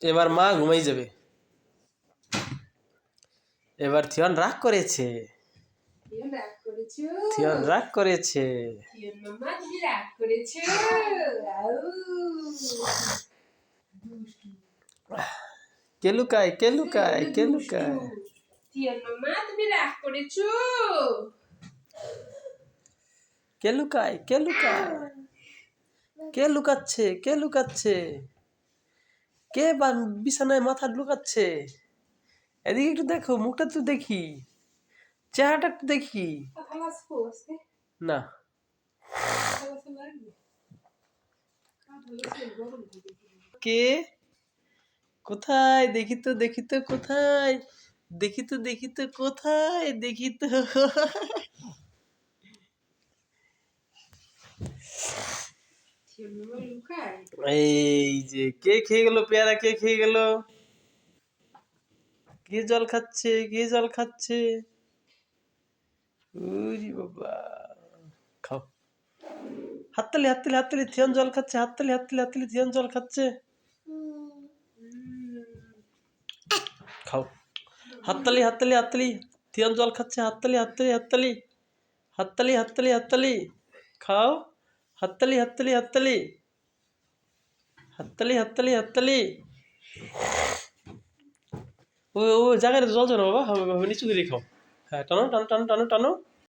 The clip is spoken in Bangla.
এবার মা ঘুমাই যাবে। এবার থিয়ন রাগ করেছে। থিয়ন রাগ করেছে। কে লুকায়, কে লুকায়, কে লুকায়? থিয়ন মামা তুমি রাগ করেছো? কে লুকায়, কে লুকায়? কে লুকাচ্ছে, কে লুকাচ্ছে? কে বিছানায় মাথা লুকাচ্ছে? এদিকে একটু দেখো, মুখটা তো দেখি, চেহারাটা একটু দেখি। না, কে কোথায়? দেখি তো, দেখি তো কোথায়? দেখি তো, দেখি তো কোথায়? দেখি তো। এই যে কে খেয়ে গেল পেয়ারা? কে খেয়ে গেল? কে জল খাচ্ছে? কে জল খাচ্ছে? ওরে বাবা, খাও। হাততালি, হাততালি, হাততালি, থিয়ন জল খাচ্ছে। হাততালি, হাততালি, হাততালি, থিয়ন জল খাচ্ছে। খাও। হাততালি, হাততালি, হাততালি, থিয়ন জল খাচ্ছে। হাততালি, হাততালি, হাততালি, হাততালি, হাততালি, হাততালি, খাও। হাততালি, হাততালি, হাততালি, হাততালি, হাততালি, হাততালি। ও ও জায়গায় জল জমা বাবা, নিচু করে খাও। হ্যাঁ, টানো, টানো, টানো, টানো, টানো।